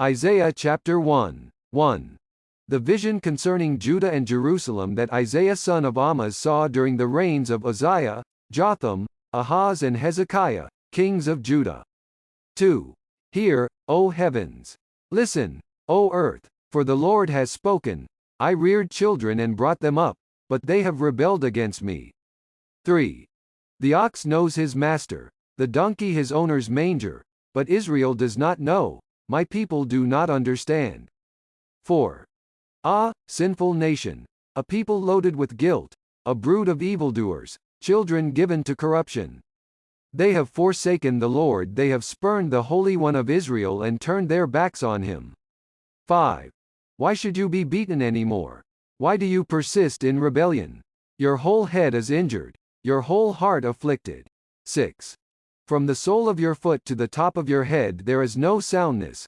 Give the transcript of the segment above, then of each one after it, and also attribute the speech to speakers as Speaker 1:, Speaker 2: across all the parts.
Speaker 1: Isaiah chapter 1. 1. The vision concerning Judah and Jerusalem that Isaiah son of Amoz saw during the reigns of Uzziah, Jotham, Ahaz and Hezekiah, kings of Judah. 2. Hear, O heavens! Listen, O earth, for the Lord has spoken. I reared children and brought them up, but they have rebelled against me. 3. The ox knows his master, the donkey his owner's manger, but Israel does not know, my people do not understand. 4. Ah, sinful nation, a people loaded with guilt, a brood of evildoers, children given to corruption. They have forsaken the Lord, they have spurned the Holy One of Israel and turned their backs on him. 5. Why should you be beaten anymore? Why do you persist in rebellion? Your whole head is injured, your whole heart afflicted. 6. From the sole of your foot to the top of your head there is no soundness,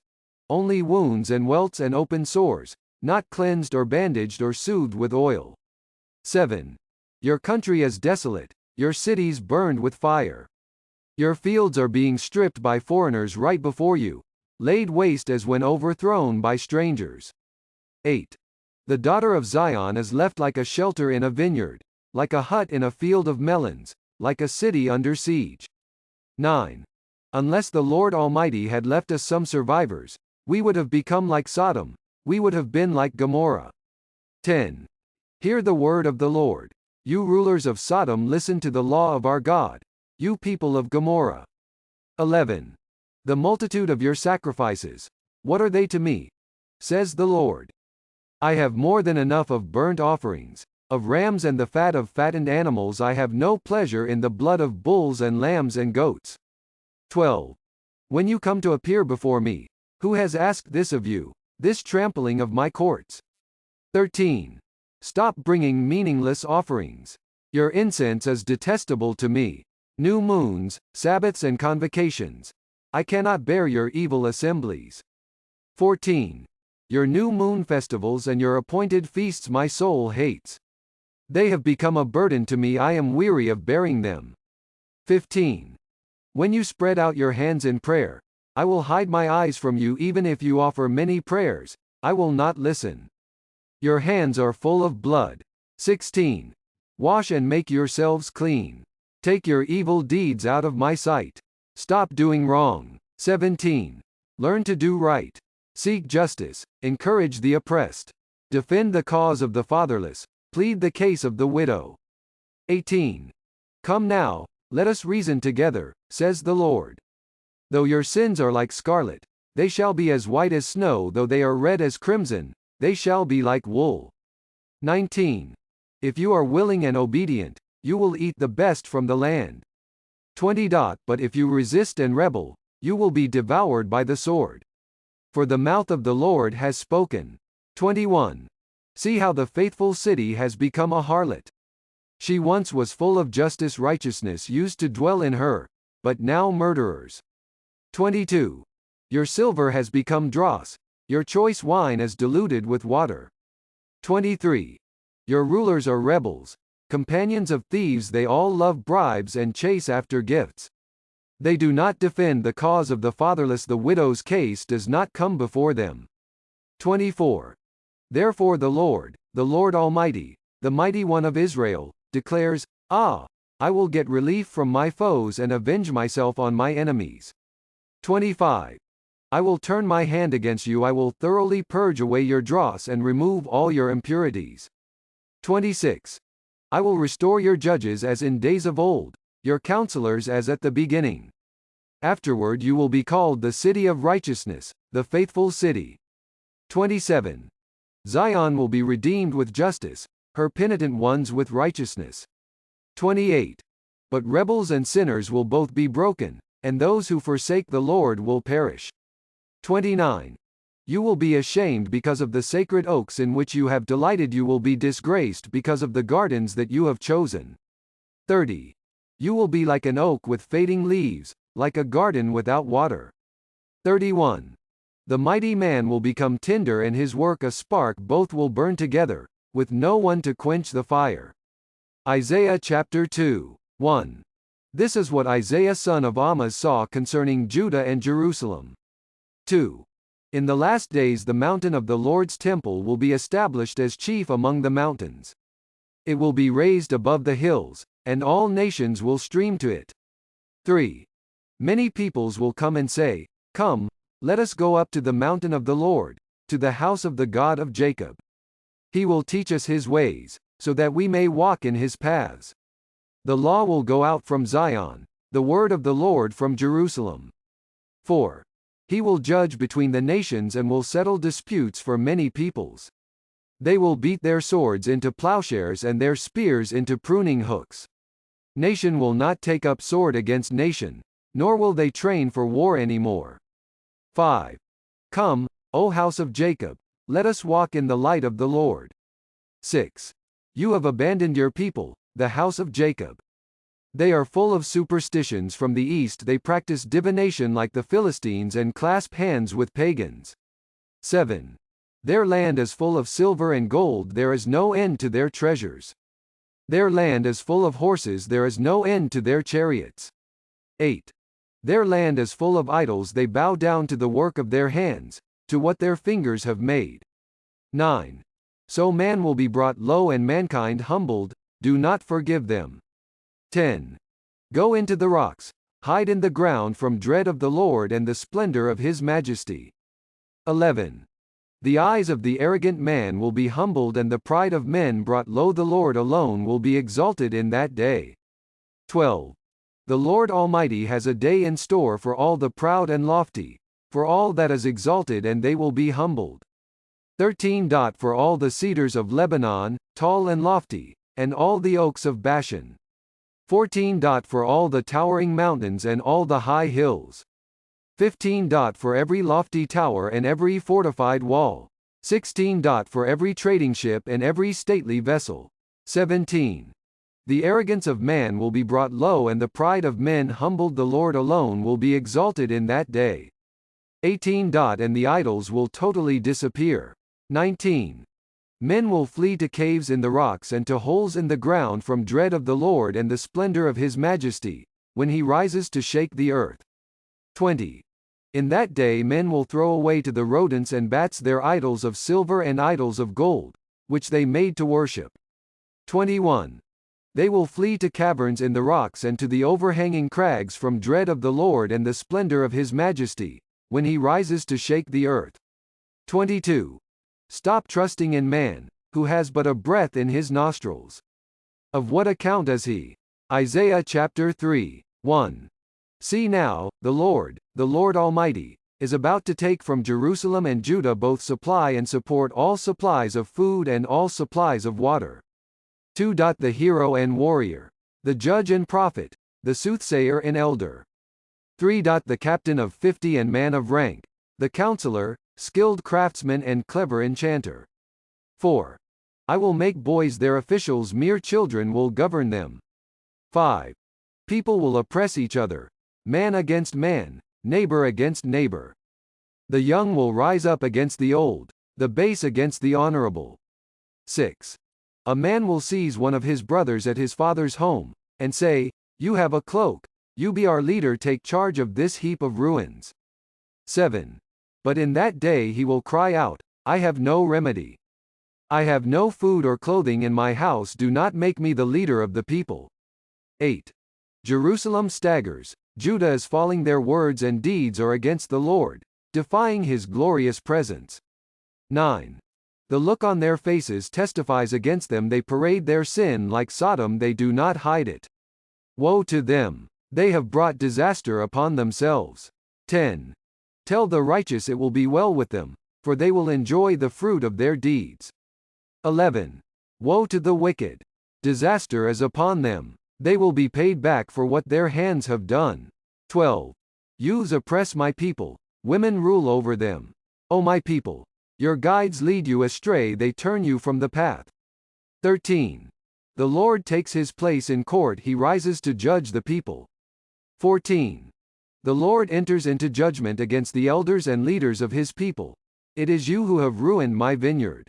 Speaker 1: only wounds and welts and open sores, not cleansed or bandaged or soothed with oil. 7. Your country is desolate, your cities burned with fire. Your fields are being stripped by foreigners right before you, laid waste as when overthrown by strangers. 8. The daughter of Zion is left like a shelter in a vineyard, like a hut in a field of melons, like a city under siege. 9. Unless the Lord Almighty had left us some survivors, we would have become like Sodom, we would have been like Gomorrah. 10. Hear the word of the Lord. You rulers of Sodom, listen to the law of our God, you people of Gomorrah. 11. The multitude of your sacrifices, what are they to me? Says the Lord. I have more than enough of burnt offerings, of rams and the fat of fattened animals. I have no pleasure in the blood of bulls and lambs and goats. 12. When you come to appear before me, who has asked this of you, this trampling of my courts? 13. Stop bringing meaningless offerings. Your incense is detestable to me. New moons, Sabbaths and convocations. I cannot bear your evil assemblies. 14. Your new moon festivals and your appointed feasts my soul hates. They have become a burden to me, I am weary of bearing them. 15. When you spread out your hands in prayer, I will hide my eyes from you. Even if you offer many prayers, I will not listen. Your hands are full of blood. 16. Wash and make yourselves clean. Take your evil deeds out of my sight. Stop doing wrong. 17. Learn to do right. Seek justice, encourage the oppressed. Defend the cause of the fatherless, plead the case of the widow. 18. Come now, let us reason together, says the Lord. Though your sins are like scarlet, they shall be as white as snow. Though they are red as crimson, they shall be like wool. 19. If you are willing and obedient, you will eat the best from the land. 20. But if you resist and rebel, you will be devoured by the sword. For the mouth of the Lord has spoken. 21. See how the faithful city has become a harlot. She once was full of justice, righteousness used to dwell in her, but now murderers. 22. Your silver has become dross, your choice wine is diluted with water. 23. Your rulers are rebels, companions of thieves. They all love bribes and chase after gifts. They do not defend the cause of the fatherless. The widow's case does not come before them. 24. Therefore the Lord Almighty, the Mighty One of Israel, declares, I will get relief from my foes and avenge myself on my enemies. 25. I will turn my hand against you. I will thoroughly purge away your dross and remove all your impurities. 26. I will restore your judges as in days of old, your counselors as at the beginning. Afterward you will be called the city of righteousness, the faithful city. 27. Zion will be redeemed with justice, her penitent ones with righteousness. 28. But rebels and sinners will both be broken, and those who forsake the Lord will perish. 29. You will be ashamed because of the sacred oaks in which you have delighted. You will be disgraced because of the gardens that you have chosen. 30. You will be like an oak with fading leaves, like a garden without water. 31. The mighty man will become tinder and his work a spark. Both will burn together, with no one to quench the fire. Isaiah chapter 2. 1. This is what Isaiah son of Amoz saw concerning Judah and Jerusalem. 2. In the last days the mountain of the Lord's temple will be established as chief among the mountains. It will be raised above the hills, and all nations will stream to it. 3. Many peoples will come and say, "Come, let us go up to the mountain of the Lord, to the house of the God of Jacob. He will teach us his ways, so that we may walk in his paths." The law will go out from Zion, the word of the Lord from Jerusalem. 4. He will judge between the nations and will settle disputes for many peoples. They will beat their swords into plowshares and their spears into pruning hooks. Nation will not take up sword against nation, nor will they train for war anymore. 5. Come, O house of Jacob, let us walk in the light of the Lord. 6. You have abandoned your people, the house of Jacob. They are full of superstitions. From the east they practice divination like the Philistines and clasp hands with pagans. 7. Their land is full of silver and gold, there is no end to their treasures. Their land is full of horses, there is no end to their chariots. 8. Their land is full of idols, they bow down to the work of their hands, to what their fingers have made. 9. So man will be brought low and mankind humbled, do not forgive them. 10. Go into the rocks, hide in the ground from dread of the Lord and the splendor of his majesty. 11. The eyes of the arrogant man will be humbled and the pride of men brought low, the Lord alone will be exalted in that day. 12. The Lord Almighty has a day in store for all the proud and lofty, for all that is exalted, and they will be humbled. 13. For all the cedars of Lebanon, tall and lofty, and all the oaks of Bashan. 14. For all the towering mountains and all the high hills. 15. For every lofty tower and every fortified wall. 16. For every trading ship and every stately vessel. 17. The arrogance of man will be brought low and the pride of men humbled, the Lord alone will be exalted in that day. 18. And the idols will totally disappear. 19. Men will flee to caves in the rocks and to holes in the ground from dread of the Lord and the splendor of his majesty, when he rises to shake the earth. 20. In that day men will throw away to the rodents and bats their idols of silver and idols of gold, which they made to worship. 21. They will flee to caverns in the rocks and to the overhanging crags from dread of the Lord and the splendor of his majesty, when he rises to shake the earth. 22. Stop trusting in man, who has but a breath in his nostrils. Of what account is he? Isaiah chapter 3, 1. See now, the Lord Almighty, is about to take from Jerusalem and Judah both supply and support, all supplies of food and all supplies of water. 2. The hero and warrior, the judge and prophet, the soothsayer and elder. 3. The captain of 50 and man of rank, the counselor, skilled craftsman and clever enchanter. 4. I will make boys their officials, mere children will govern them. 5. People will oppress each other, man against man, neighbor against neighbor. The young will rise up against the old, the base against the honorable. 6. A man will seize one of his brothers at his father's home, and say, "You have a cloak, you be our leader, take charge of this heap of ruins." 7. But in that day he will cry out, "I have no remedy. I have no food or clothing in my house, do not make me the leader of the people." 8. Jerusalem staggers, Judah is falling, their words and deeds are against the Lord, defying his glorious presence. 9. The look on their faces testifies against them, they parade their sin like Sodom, they do not hide it. Woe to them! They have brought disaster upon themselves. 10. Tell the righteous it will be well with them, for they will enjoy the fruit of their deeds. 11. Woe to the wicked! Disaster is upon them. They will be paid back for what their hands have done. 12. Youths oppress my people, women rule over them. O my people, your guides lead you astray, they turn you from the path. 13. The Lord takes his place in court, he rises to judge the people. 14. The Lord enters into judgment against the elders and leaders of his people. It is you who have ruined my vineyard.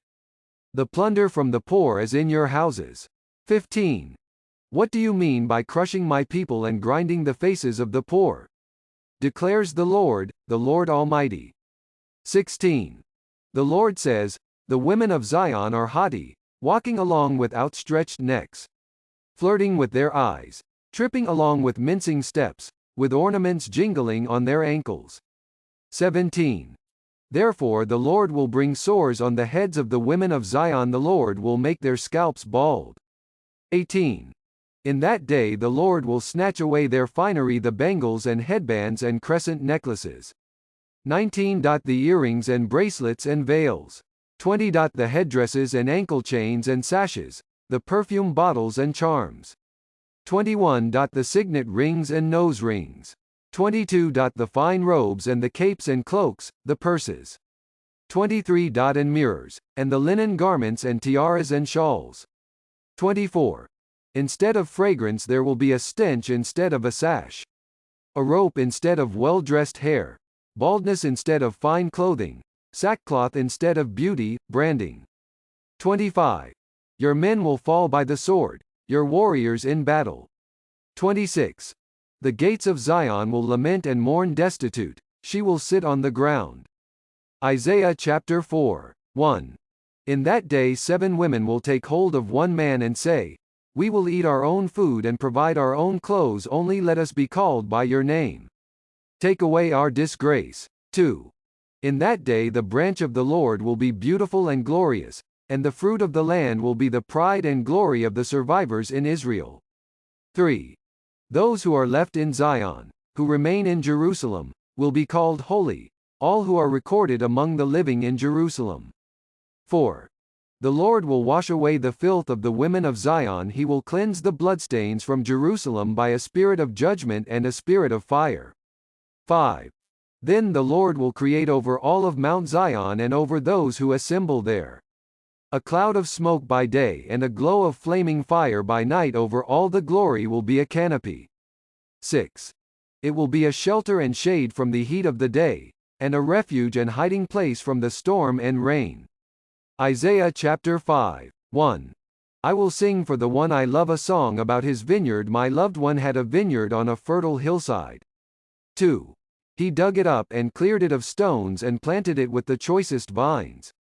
Speaker 1: The plunder from the poor is in your houses. 15. What do you mean by crushing my people and grinding the faces of the poor? Declares the Lord Almighty. 16. The Lord says, "The women of Zion are haughty, walking along with outstretched necks, flirting with their eyes, tripping along with mincing steps, with ornaments jingling on their ankles." 17. Therefore the Lord will bring sores on the heads of the women of Zion, the Lord will make their scalps bald. 18. In that day the Lord will snatch away their finery, the bangles and headbands and crescent necklaces. 19. The earrings and bracelets and veils. 20. The headdresses and ankle chains and sashes, the perfume bottles and charms. 21. The signet rings and nose rings. 22. The fine robes and the capes and cloaks, the purses. 23. And mirrors, and the linen garments and tiaras and shawls. 24. Instead of fragrance there will be a stench instead of a sash. A rope instead of well-dressed hair. Baldness instead of fine clothing. Sackcloth instead of beauty, branding. 25. Your men will fall by the sword, your warriors in battle. 26. The gates of Zion will lament and mourn destitute, she will sit on the ground. Isaiah chapter 4. 1. In that day 7 women will take hold of one man and say, "We will eat our own food and provide our own clothes, only let us be called by your name. Take away our disgrace." 2. In that day the branch of the Lord will be beautiful and glorious, and the fruit of the land will be the pride and glory of the survivors in Israel. 3. Those who are left in Zion, who remain in Jerusalem, will be called holy, all who are recorded among the living in Jerusalem. 4. The Lord will wash away the filth of the women of Zion, he will cleanse the bloodstains from Jerusalem by a spirit of judgment and a spirit of fire. 5. Then the Lord will create over all of Mount Zion and over those who assemble there a cloud of smoke by day and a glow of flaming fire by night. Over all the glory will be a canopy. 6. It will be a shelter and shade from the heat of the day, and a refuge and hiding place from the storm and rain. Isaiah chapter 5. 1. I will sing for the one I love a song about his vineyard. My loved one had a vineyard on a fertile hillside. 2. He dug it up and cleared it of stones and planted it with the choicest vines.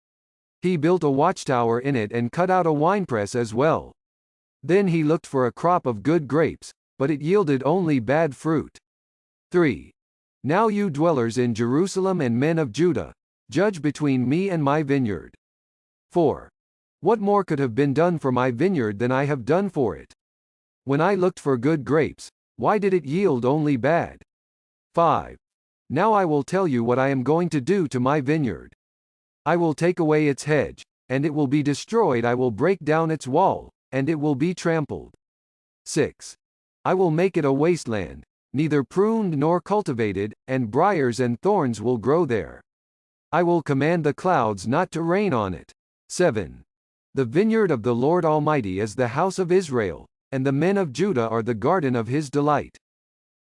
Speaker 1: He built a watchtower in it and cut out a winepress as well. Then he looked for a crop of good grapes, but it yielded only bad fruit. 3. Now you dwellers in Jerusalem and men of Judah, judge between me and my vineyard. 4. What more could have been done for my vineyard than I have done for it? When I looked for good grapes, why did it yield only bad? 5. Now I will tell you what I am going to do to my vineyard. I will take away its hedge, and it will be destroyed. I will break down its wall, and it will be trampled. 6. I will make it a wasteland, neither pruned nor cultivated, and briars and thorns will grow there. I will command the clouds not to rain on it. 7. The vineyard of the Lord Almighty is the house of Israel, and the men of Judah are the garden of his delight.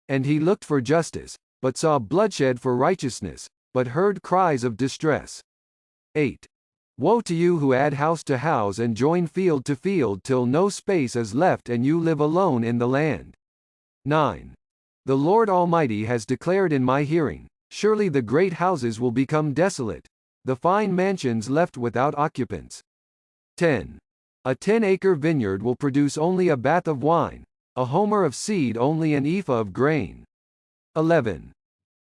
Speaker 1: And he looked for justice, but saw bloodshed, for righteousness, but heard cries of distress. 8. Woe to you who add house to house and join field to field till no space is left and you live alone in the land. 9. The Lord Almighty has declared in my hearing, surely the great houses will become desolate, the fine mansions left without occupants. 10. A 10-acre vineyard will produce only a bath of wine, a homer of seed only an ephah of grain. 11.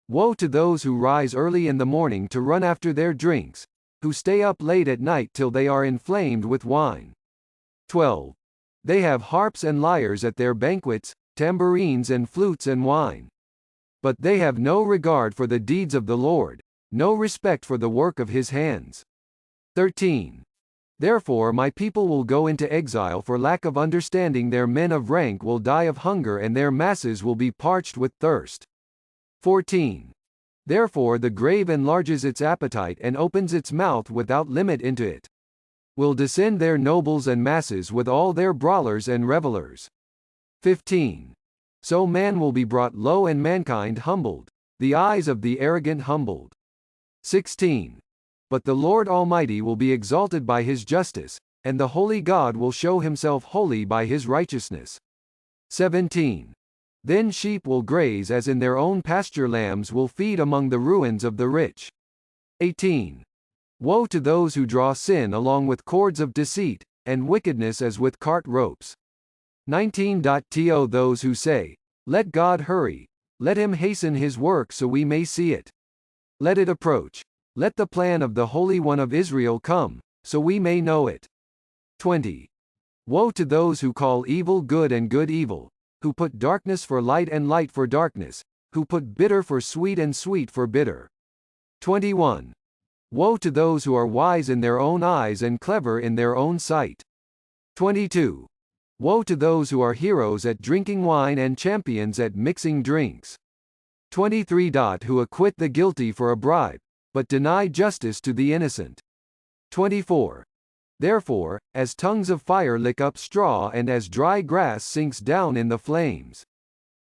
Speaker 1: Woe to those who rise early in the morning to run after their drinks, who stay up late at night till they are inflamed with wine. 12. They have harps and lyres at their banquets, tambourines and flutes and wine. But they have no regard for the deeds of the Lord, no respect for the work of his hands. 13. Therefore my people will go into exile for lack of understanding, their men of rank will die of hunger and their masses will be parched with thirst. 14. Therefore the grave enlarges its appetite and opens its mouth without limit into it. Will descend their nobles and masses with all their brawlers and revelers. 15. So man will be brought low and mankind humbled, the eyes of the arrogant humbled. 16. But the Lord Almighty will be exalted by his justice, and the holy God will show himself holy by his righteousness. 17. Then sheep will graze as in their own pasture, lambs will feed among the ruins of the rich. 18. Woe to those who draw sin along with cords of deceit, and wickedness as with cart ropes. 19.to those who say, let God hurry, let him hasten his work so we may see it. Let it approach. Let the plan of the Holy One of Israel come, so we may know it. 20. Woe to those who call evil good and good evil, who put darkness for light and light for darkness, who put bitter for sweet and sweet for bitter. 21. Woe to those who are wise in their own eyes and clever in their own sight. 22. Woe to those who are heroes at drinking wine and champions at mixing drinks. 23. Who acquit the guilty for a bribe, but deny justice to the innocent. 24. Therefore, as tongues of fire lick up straw and as dry grass sinks down in the flames,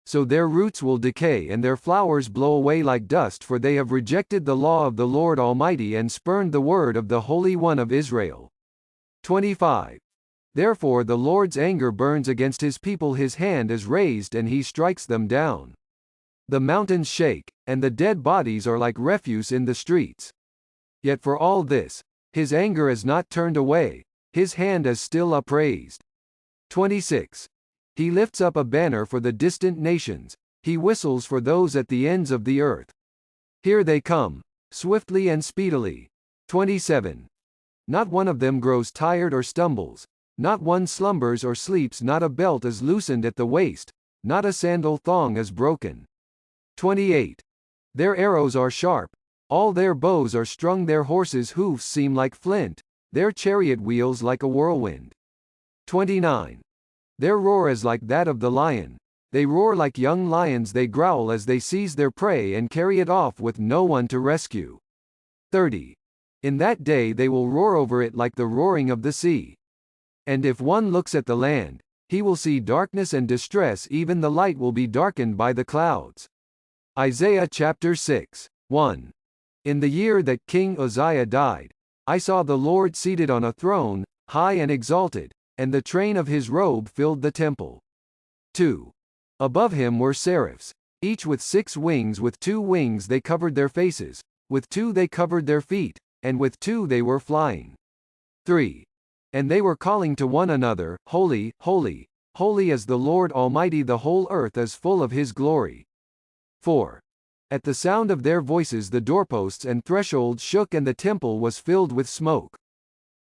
Speaker 1: so their roots will decay and their flowers blow away like dust, for they have rejected the law of the Lord Almighty and spurned the word of the Holy One of Israel. 25. Therefore the Lord's anger burns against his people, his hand is raised and he strikes them down. The mountains shake, and the dead bodies are like refuse in the streets. Yet for all this, his anger is not turned away, his hand is still upraised. 26. He lifts up a banner for the distant nations, he whistles for those at the ends of the earth. Here they come, swiftly and speedily. 27. Not one of them grows tired or stumbles, not one slumbers or sleeps, not a belt is loosened at the waist, not a sandal thong is broken. 28. Their arrows are sharp, all their bows are strung, their horses' hoofs seem like flint, their chariot wheels like a whirlwind. 29. Their roar is like that of the lion, they roar like young lions, they growl as they seize their prey and carry it off with no one to rescue. 30. In that day they will roar over it like the roaring of the sea. And if one looks at the land, he will see darkness and distress, even the light will be darkened by the clouds. Isaiah chapter 6, 1. In the year that King Uzziah died, I saw the Lord seated on a throne, high and exalted, and the train of his robe filled the temple. 2. Above him were seraphs, each with 6 wings, with 2 wings they covered their faces, with 2 they covered their feet, and with 2 they were flying. 3. And they were calling to one another, Holy, holy, holy is the Lord Almighty, the whole earth is full of his glory. 4. At the sound of their voices the doorposts and thresholds shook and the temple was filled with smoke.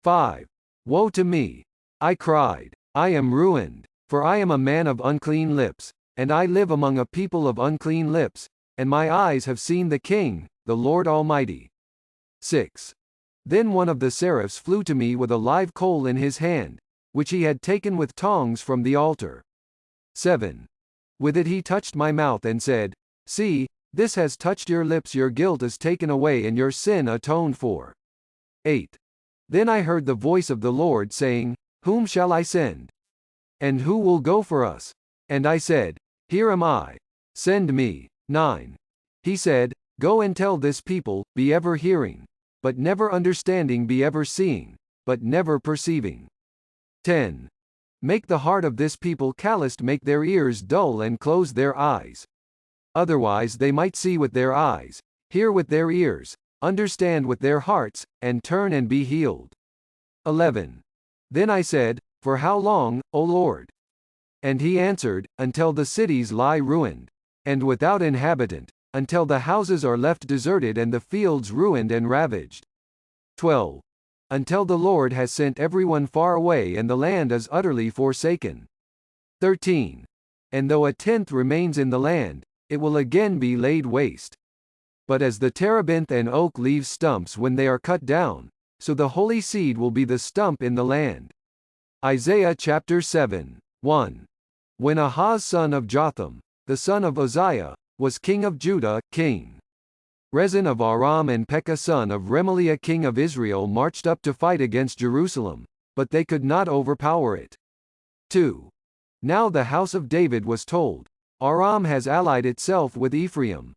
Speaker 1: 5. Woe to me! I cried, I am ruined, for I am a man of unclean lips, and I live among a people of unclean lips, and my eyes have seen the King, the Lord Almighty. 6. Then one of the seraphs flew to me with a live coal in his hand, which he had taken with tongs from the altar. 7. With it he touched my mouth and said, See, this has touched your lips, your guilt is taken away and your sin atoned for. 8. Then I heard the voice of the Lord saying, Whom shall I send? And who will go for us? And I said, Here am I. Send me. 9. He said, Go and tell this people, be ever hearing, but never understanding, be ever seeing, but never perceiving. 10. Make the heart of this people calloused, make their ears dull and close their eyes. Otherwise they might see with their eyes, hear with their ears, understand with their hearts, and turn and be healed. 11. Then I said, For how long, O Lord? And he answered, Until the cities lie ruined, and without inhabitant, until the houses are left deserted and the fields ruined and ravaged. 12. Until the Lord has sent everyone far away and the land is utterly forsaken. 13. And though a tenth remains in the land, it will again be laid waste. But as the terebinth and oak leave stumps when they are cut down, so the holy seed will be the stump in the land. Isaiah chapter 7, 1. When Ahaz son of Jotham, the son of Uzziah, was king of Judah, King Rezin of Aram and Pekah son of Remaliah king of Israel marched up to fight against Jerusalem, but they could not overpower it. 2. Now the house of David was told, Aram has allied itself with Ephraim.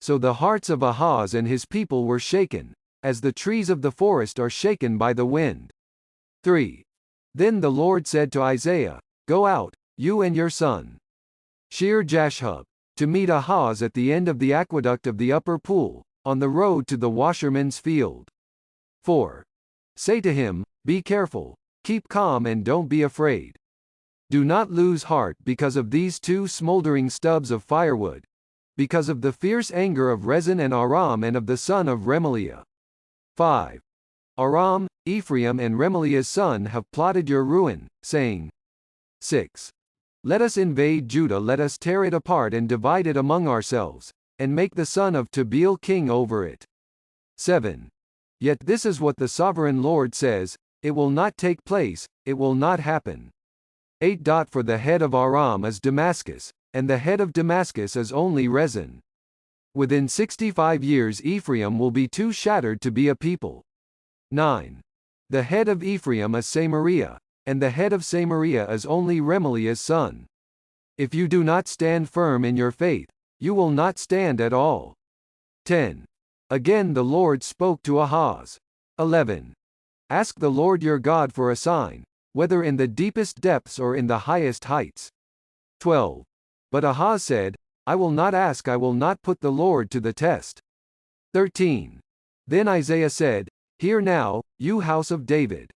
Speaker 1: So the hearts of Ahaz and his people were shaken, as the trees of the forest are shaken by the wind. 3. Then the Lord said to Isaiah, Go out, you and your son, Shear Jashub, to meet Ahaz at the end of the aqueduct of the upper pool, on the road to the washerman's field. 4. Say to him, be careful, keep calm and don't be afraid. Do not lose heart because of these two smoldering stubs of firewood, because of the fierce anger of Rezin and Aram and of the son of Remaliah. 5. Aram, Ephraim and Remaliah's son have plotted your ruin, saying, 6. Let us invade Judah, let us tear it apart and divide it among ourselves, and make the son of Tabeel king over it. 7. Yet this is what the sovereign Lord says, it will not take place, it will not happen. 8. For the head of Aram is Damascus, and the head of Damascus is only Rezin. Within 65 years Ephraim will be too shattered to be a people. 9. The head of Ephraim is Samaria, and the head of Samaria is only Remaliah's son. If you do not stand firm in your faith, you will not stand at all. 10. Again the Lord spoke to Ahaz. 11. Ask the Lord your God for a sign, whether in the deepest depths or in the highest heights. 12. But Ahaz said, I will not ask, I will not put the Lord to the test. 13. Then Isaiah said, Hear now, you house of David.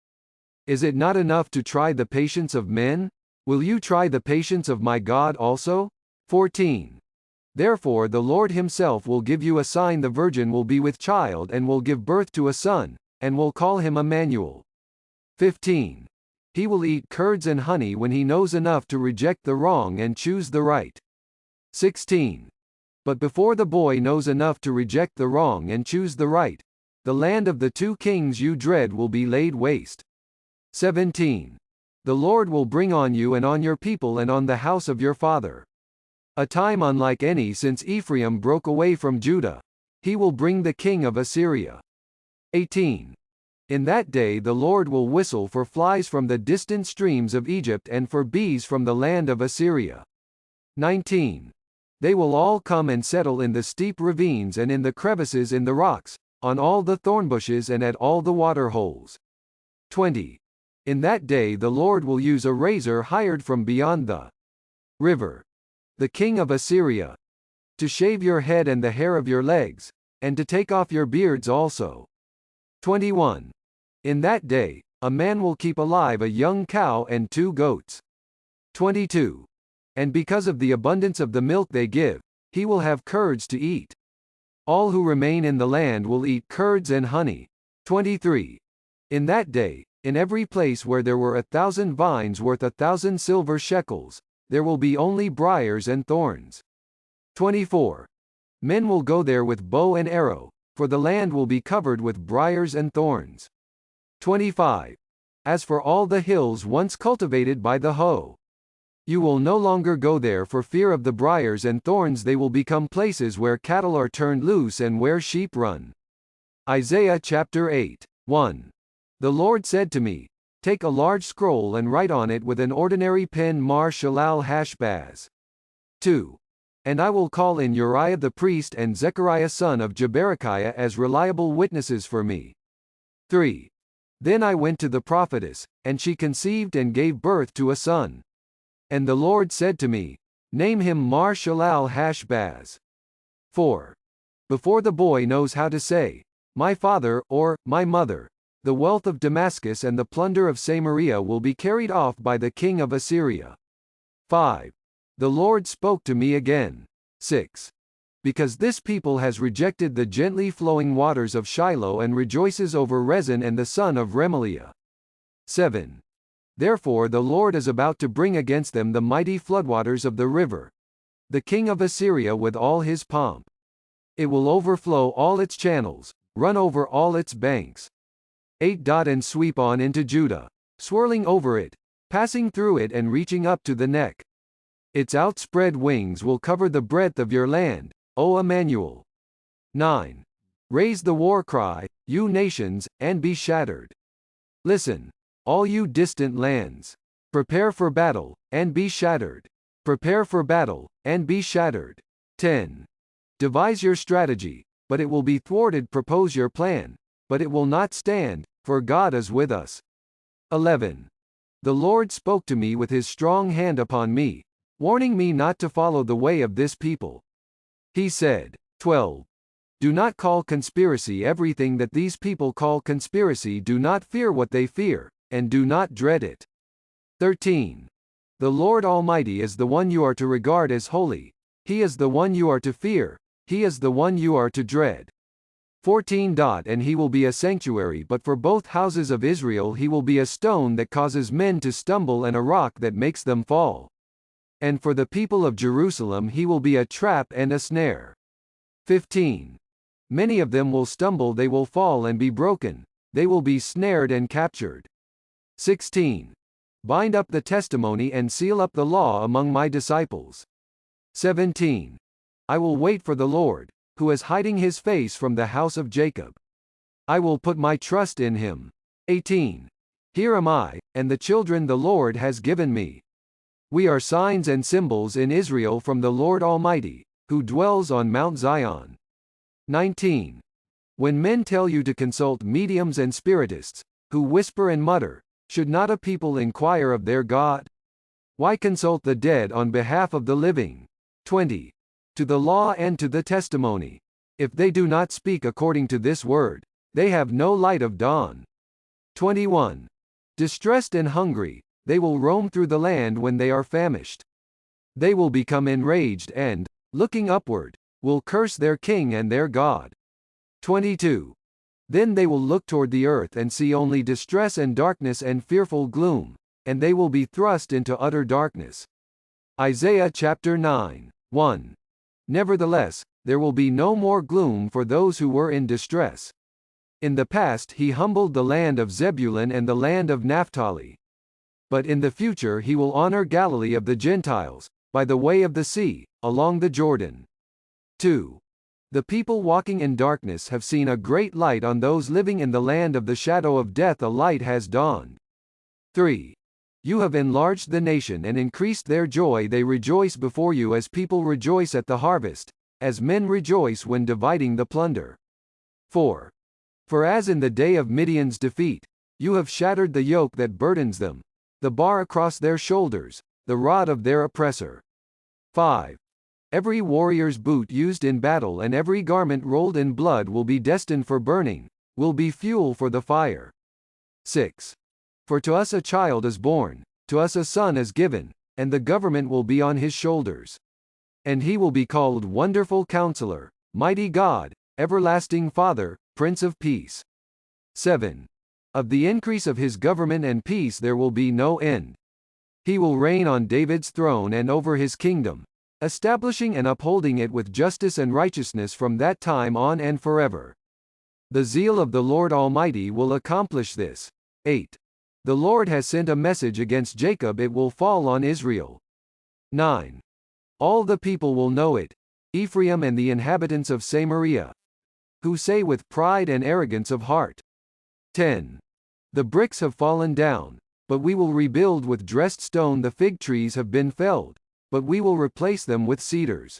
Speaker 1: Is it not enough to try the patience of men? Will you try the patience of my God also? 14. Therefore the Lord himself will give you a sign, the virgin will be with child and will give birth to a son, and will call him Emmanuel. 15. He will eat curds and honey when he knows enough to reject the wrong and choose the right. 16. But before the boy knows enough to reject the wrong and choose the right, the land of the two kings you dread will be laid waste. 17. The Lord will bring on you and on your people and on the house of your father a time unlike any since Ephraim broke away from Judah. He will bring the king of Assyria. 18. In that day the Lord will whistle for flies from the distant streams of Egypt and for bees from the land of Assyria. 19. They will all come and settle in the steep ravines and in the crevices in the rocks, on all the thornbushes and at all the water holes. 20. In that day the Lord will use a razor hired from beyond the river, the king of Assyria, to shave your head and the hair of your legs, and to take off your beards also. 21. In that day, a man will keep alive a young cow and 2 goats. 22. And because of the abundance of the milk they give, he will have curds to eat. All who remain in the land will eat curds and honey. 23. In that day, in every place where there were 1,000 vines worth 1,000 silver shekels, there will be only briars and thorns. 24. Men will go there with bow and arrow, for the land will be covered with briars and thorns. 25. As for all the hills once cultivated by the hoe, you will no longer go there for fear of the briars and thorns, they will become places where cattle are turned loose and where sheep run. Isaiah chapter 8. 1. The Lord said to me, Take a large scroll and write on it with an ordinary pen Mar-Shalal-Hash-Baz. 2. And I will call in Uriah the priest and Zechariah son of Jeberechiah as reliable witnesses for me. 3. Then I went to the prophetess, and she conceived and gave birth to a son. And the Lord said to me, Name him Mar-Shalal-Hash-Baz. 4. Before the boy knows how to say, My father, or, My mother, the wealth of Damascus and the plunder of Samaria will be carried off by the king of Assyria. 5. The Lord spoke to me again. 6. Because this people has rejected the gently flowing waters of Shiloh and rejoices over Rezin and the son of Remaliah. 7. Therefore the Lord is about to bring against them the mighty floodwaters of the river, the king of Assyria with all his pomp. It will overflow all its channels, run over all its banks. 8. And sweep on into Judah, swirling over it, passing through it and reaching up to the neck. Its outspread wings will cover the breadth of your land, O Emmanuel. 9. Raise the war cry, you nations, and be shattered. Listen, all you distant lands. Prepare for battle, and be shattered. Prepare for battle, and be shattered. 10. Devise your strategy, but it will be thwarted. Propose your plan, but it will not stand, for God is with us. 11. The Lord spoke to me with his strong hand upon me, warning me not to follow the way of this people. He said, 12. Do not call conspiracy everything that these people call conspiracy. Do not fear what they fear, and do not dread it. 13. The Lord Almighty is the one you are to regard as holy. He is the one you are to fear. He is the one you are to dread. 14. And he will be a sanctuary, but for both houses of Israel he will be a stone that causes men to stumble and a rock that makes them fall. And for the people of Jerusalem he will be a trap and a snare. 15. Many of them will stumble, they will fall and be broken, they will be snared and captured. 16. Bind up the testimony and seal up the law among my disciples. 17. I will wait for the Lord, who is hiding his face from the house of Jacob. I will put my trust in him. 18. Here am I, and the children the Lord has given me. We are signs and symbols in Israel from the Lord Almighty, who dwells on Mount Zion. 19. When men tell you to consult mediums and spiritists, who whisper and mutter, should not a people inquire of their God? Why consult the dead on behalf of the living? 20. To the law and to the testimony. If they do not speak according to this word, they have no light of dawn. 21. Distressed and hungry, they will roam through the land when they are famished. They will become enraged and, looking upward, will curse their king and their God. 22. Then they will look toward the earth and see only distress and darkness and fearful gloom, and they will be thrust into utter darkness. Isaiah chapter 9, 1. Nevertheless, there will be no more gloom for those who were in distress. In the past he humbled the land of Zebulun and the land of Naphtali. But in the future he will honor Galilee of the Gentiles, by the way of the sea, along the Jordan. 2. The people walking in darkness have seen a great light. On those living in the land of the shadow of death a light has dawned. 3. You have enlarged the nation and increased their joy. They rejoice before you as people rejoice at the harvest, as men rejoice when dividing the plunder. 4. For as in the day of Midian's defeat, you have shattered the yoke that burdens them, the bar across their shoulders, the rod of their oppressor. 5. Every warrior's boot used in battle and every garment rolled in blood will be destined for burning, will be fuel for the fire. 6. For to us a child is born, to us a son is given, and the government will be on his shoulders. And he will be called Wonderful Counselor, Mighty God, Everlasting Father, Prince of Peace. 7. Of the increase of his government and peace there will be no end. He will reign on David's throne and over his kingdom, establishing and upholding it with justice and righteousness from that time on and forever. The zeal of the Lord Almighty will accomplish this. 8. The Lord has sent a message against Jacob, it will fall on Israel. 9. All the people will know it, Ephraim and the inhabitants of Samaria, who say with pride and arrogance of heart. 10. The bricks have fallen down, but we will rebuild with dressed stone. The fig trees have been felled, but we will replace them with cedars.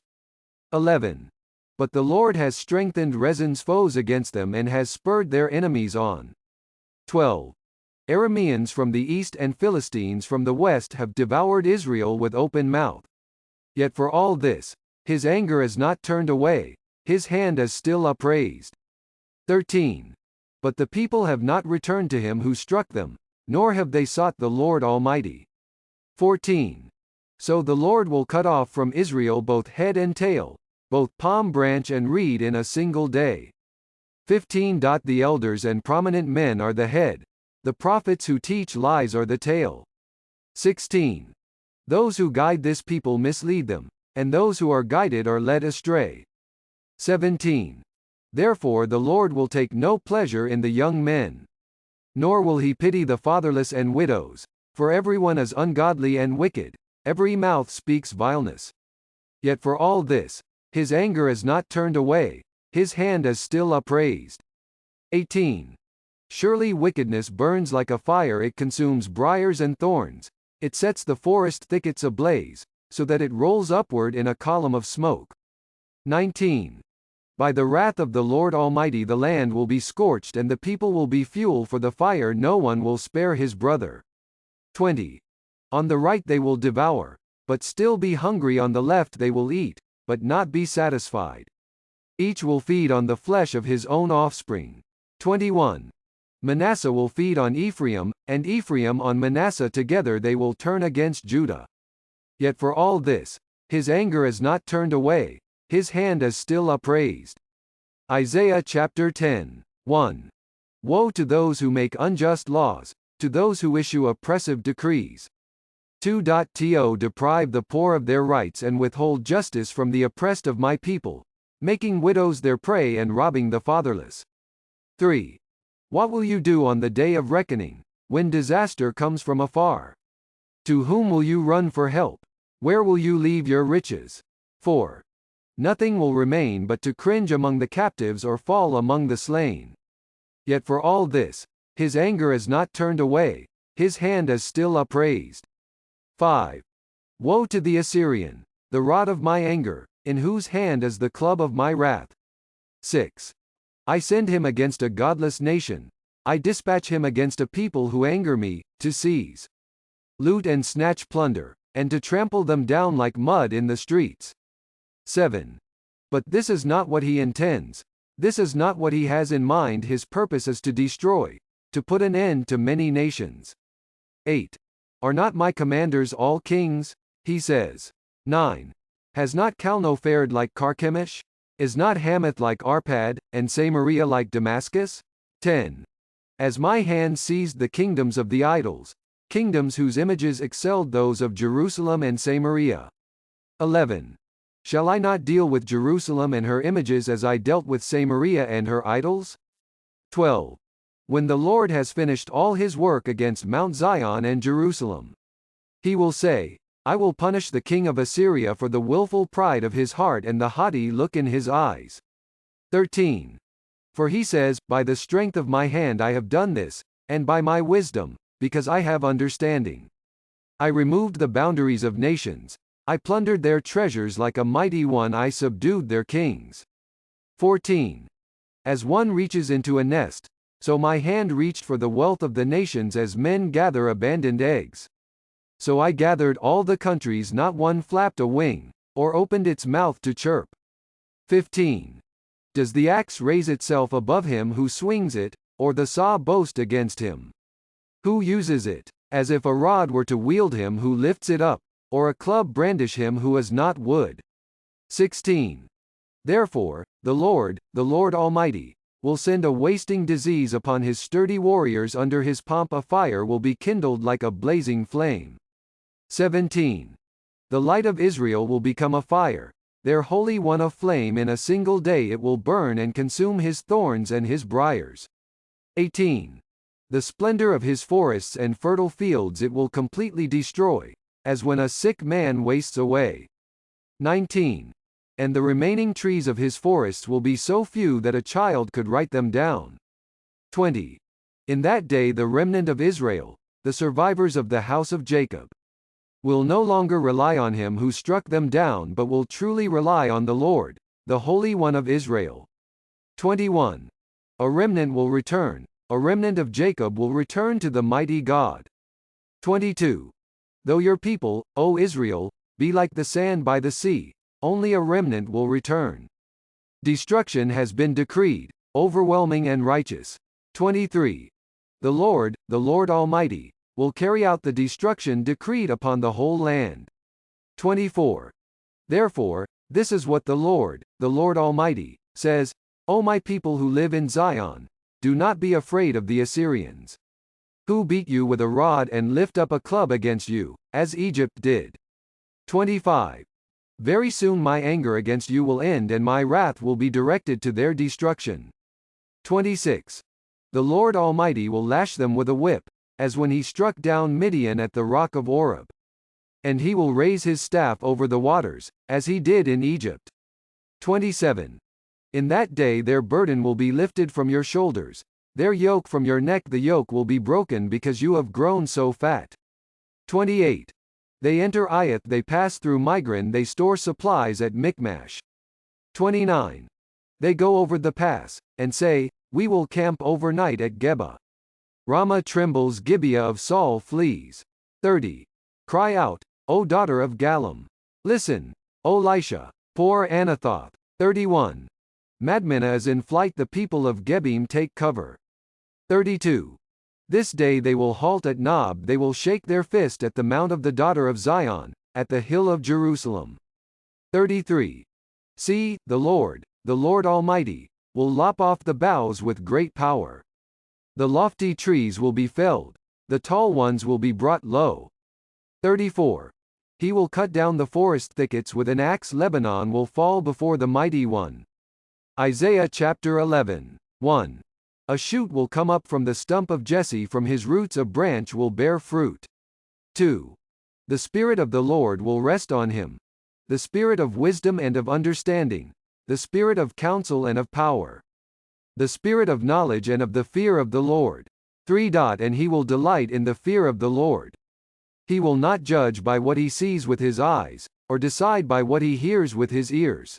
Speaker 1: 11. But the Lord has strengthened Rezin's foes against them and has spurred their enemies on. 12. Arameans from the east and Philistines from the west have devoured Israel with open mouth. Yet for all this, his anger is not turned away, his hand is still upraised. 13. But the people have not returned to him who struck them, nor have they sought the Lord Almighty. 14. So the Lord will cut off from Israel both head and tail, both palm branch and reed in a single day. 15. The elders and prominent men are the head, the prophets who teach lies are the tail. 16. Those who guide this people mislead them, and those who are guided are led astray. 17. Therefore the Lord will take no pleasure in the young men, nor will he pity the fatherless and widows, for everyone is ungodly and wicked, every mouth speaks vileness. Yet for all this, his anger is not turned away, his hand is still upraised. 18. Surely wickedness burns like a fire, it consumes briars and thorns, it sets the forest thickets ablaze, so that it rolls upward in a column of smoke. 19. By the wrath of the Lord Almighty the land will be scorched and the people will be fuel for the fire, no one will spare his brother. 20. On the right they will devour, but still be hungry, on the left they will eat, but not be satisfied. Each will feed on the flesh of his own offspring. 21. Manasseh will feed on Ephraim, and Ephraim on Manasseh, together they will turn against Judah. Yet for all this, his anger is not turned away, his hand is still upraised. Isaiah chapter 10. 1. Woe to those who make unjust laws, to those who issue oppressive decrees. 2. To deprive the poor of their rights and withhold justice from the oppressed of my people, making widows their prey and robbing the fatherless. 3. What will you do on the day of reckoning, when disaster comes from afar? To whom will you run for help? Where will you leave your riches? 4. Nothing will remain but to cringe among the captives or fall among the slain. Yet for all this, his anger is not turned away, his hand is still upraised. 5. Woe to the Assyrian, the rod of my anger, in whose hand is the club of my wrath. 6. I send him against a godless nation, I dispatch him against a people who anger me, to seize, loot and snatch plunder, and to trample them down like mud in the streets. 7. But this is not what he intends, this is not what he has in mind. His purpose is to destroy, to put an end to many nations. 8. Are not my commanders all kings? He says. 9. Has not Calno fared like Carchemish? Is not Hamath like Arpad, and Samaria like Damascus? 10. As my hand seized the kingdoms of the idols, kingdoms whose images excelled those of Jerusalem and Samaria. 11. Shall I not deal with Jerusalem and her images as I dealt with Samaria and her idols? 12. When the Lord has finished all his work against Mount Zion and Jerusalem, he will say, I will punish the king of Assyria for the willful pride of his heart and the haughty look in his eyes. 13. For he says, by the strength of my hand I have done this, and by my wisdom, because I have understanding. I removed the boundaries of nations, I plundered their treasures like a mighty one, I subdued their kings. 14. As one reaches into a nest, so my hand reached for the wealth of the nations as men gather abandoned eggs. So I gathered all the countries, not one flapped a wing, or opened its mouth to chirp. 15. Does the axe raise itself above him who swings it, or the saw boast against him? Who uses it, as if a rod were to wield him who lifts it up, or a club brandish him who is not wood? 16. Therefore, the Lord Almighty, will send a wasting disease upon his sturdy warriors. Under his pomp a fire will be kindled like a blazing flame. 17. The light of Israel will become a fire, their Holy One a flame. In a single day it will burn and consume his thorns and his briars. 18. The splendor of his forests and fertile fields it will completely destroy, as when a sick man wastes away. 19. And the remaining trees of his forests will be so few that a child could write them down. 20. In that day the remnant of Israel, the survivors of the house of Jacob, will no longer rely on him who struck them down, but will truly rely on the Lord, the Holy One of Israel. 21. A remnant will return, a remnant of Jacob will return to the mighty God. 22. Though your people, O Israel, be like the sand by the sea, only a remnant will return. Destruction has been decreed, overwhelming and righteous. 23. The Lord Almighty, will carry out the destruction decreed upon the whole land. 24. Therefore, this is what the Lord Almighty, says, O my people who live in Zion, do not be afraid of the Assyrians, who beat you with a rod and lift up a club against you, as Egypt did. 25. Very soon my anger against you will end and my wrath will be directed to their destruction. 26. The Lord Almighty will lash them with a whip, as when he struck down Midian at the rock of Oreb. And he will raise his staff over the waters, as he did in Egypt. 27. In that day their burden will be lifted from your shoulders, their yoke from your neck. The yoke will be broken because you have grown so fat. 28. They enter Iath, they pass through Migron, they store supplies at Michmash. 29. They go over the pass, and say, we will camp overnight at Geba. Ramah trembles, Gibeah of Saul flees. 30. Cry out, O daughter of Gallim. Listen, O Lisha, poor Anathoth. 31. Madmenah is in flight, the people of Gebim take cover. 32. This day they will halt at Nob, they will shake their fist at the mount of the daughter of Zion, at the hill of Jerusalem. 33. See, the Lord Almighty, will lop off the boughs with great power. The lofty trees will be felled, the tall ones will be brought low. 34. He will cut down the forest thickets with an axe, Lebanon will fall before the mighty one. Isaiah chapter 11. 1. A shoot will come up from the stump of Jesse, from his roots a branch will bear fruit. 2. The Spirit of the Lord will rest on him. The Spirit of wisdom and of understanding, the Spirit of counsel and of power. The Spirit of knowledge and of the fear of the Lord. 3. And he will delight in the fear of the Lord. He will not judge by what he sees with his eyes, or decide by what he hears with his ears.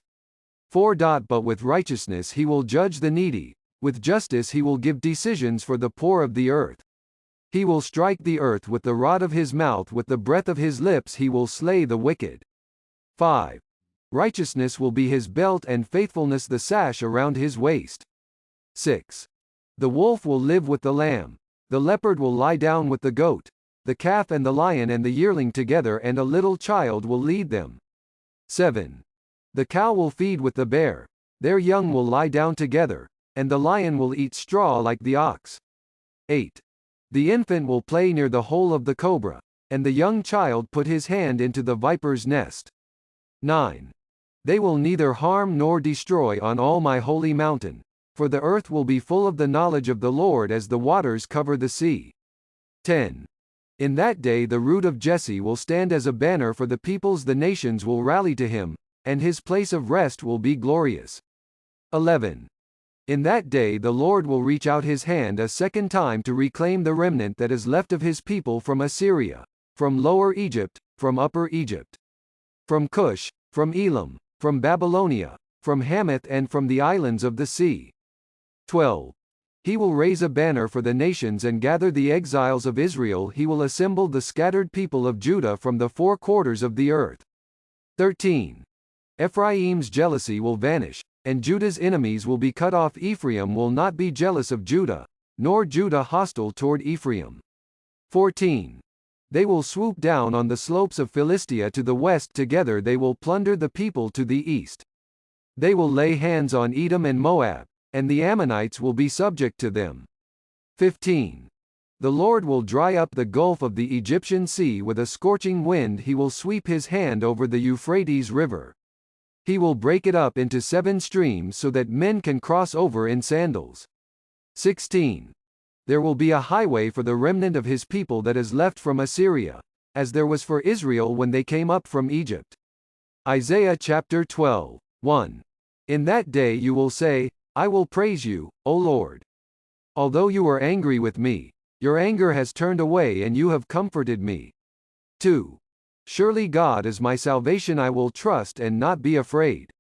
Speaker 1: 4. But with righteousness he will judge the needy, with justice he will give decisions for the poor of the earth. He will strike the earth with the rod of his mouth, with the breath of his lips he will slay the wicked. 5. Righteousness will be his belt and faithfulness the sash around his waist. 6. The wolf will live with the lamb, the leopard will lie down with the goat, the calf and the lion and the yearling together, and a little child will lead them. 7. The cow will feed with the bear, their young will lie down together, and the lion will eat straw like the ox. 8. The infant will play near the hole of the cobra, and the young child put his hand into the viper's nest. 9. They will neither harm nor destroy on all my holy mountain, for the earth will be full of the knowledge of the Lord as the waters cover the sea. 10. In that day the root of Jesse will stand as a banner for the peoples, the nations will rally to him, and his place of rest will be glorious. 11. In that day the Lord will reach out his hand a second time to reclaim the remnant that is left of his people from Assyria, from Lower Egypt, from Upper Egypt, from Cush, from Elam, from Babylonia, from Hamath and from the islands of the sea. 12. He will raise a banner for the nations and gather the exiles of Israel, he will assemble the scattered people of Judah from the four quarters of the earth. 13. Ephraim's jealousy will vanish, and Judah's enemies will be cut off. Ephraim will not be jealous of Judah, nor Judah hostile toward Ephraim. 14. They will swoop down on the slopes of Philistia to the west, together they will plunder the people to the east. They will lay hands on Edom and Moab, and the Ammonites will be subject to them. 15. The Lord will dry up the gulf of the Egyptian sea with a scorching wind, he will sweep his hand over the Euphrates River. He will break it up into 7 streams so that men can cross over in sandals. 16. There will be a highway for the remnant of his people that is left from Assyria, as there was for Israel when they came up from Egypt. Isaiah chapter 12. 1. In that day you will say, I will praise you, O Lord. Although you were angry with me, your anger has turned away and you have comforted me. 2. Surely God is my salvation, I will trust and not be afraid.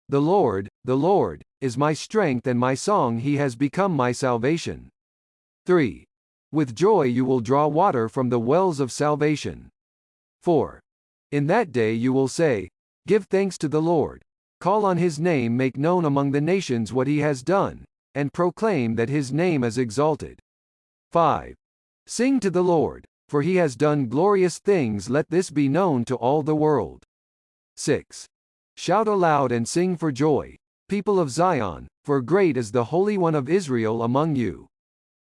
Speaker 1: The Lord, is my strength and my song, he has become my salvation. 3. With joy you will draw water from the wells of salvation. 4. In that day you will say, give thanks to the Lord, call on his name, make known among the nations what he has done, and proclaim that his name is exalted. 5. Sing to the Lord, for he has done glorious things, let this be known to all the world. 6. Shout aloud and sing for joy, people of Zion, for great is the Holy One of Israel among you.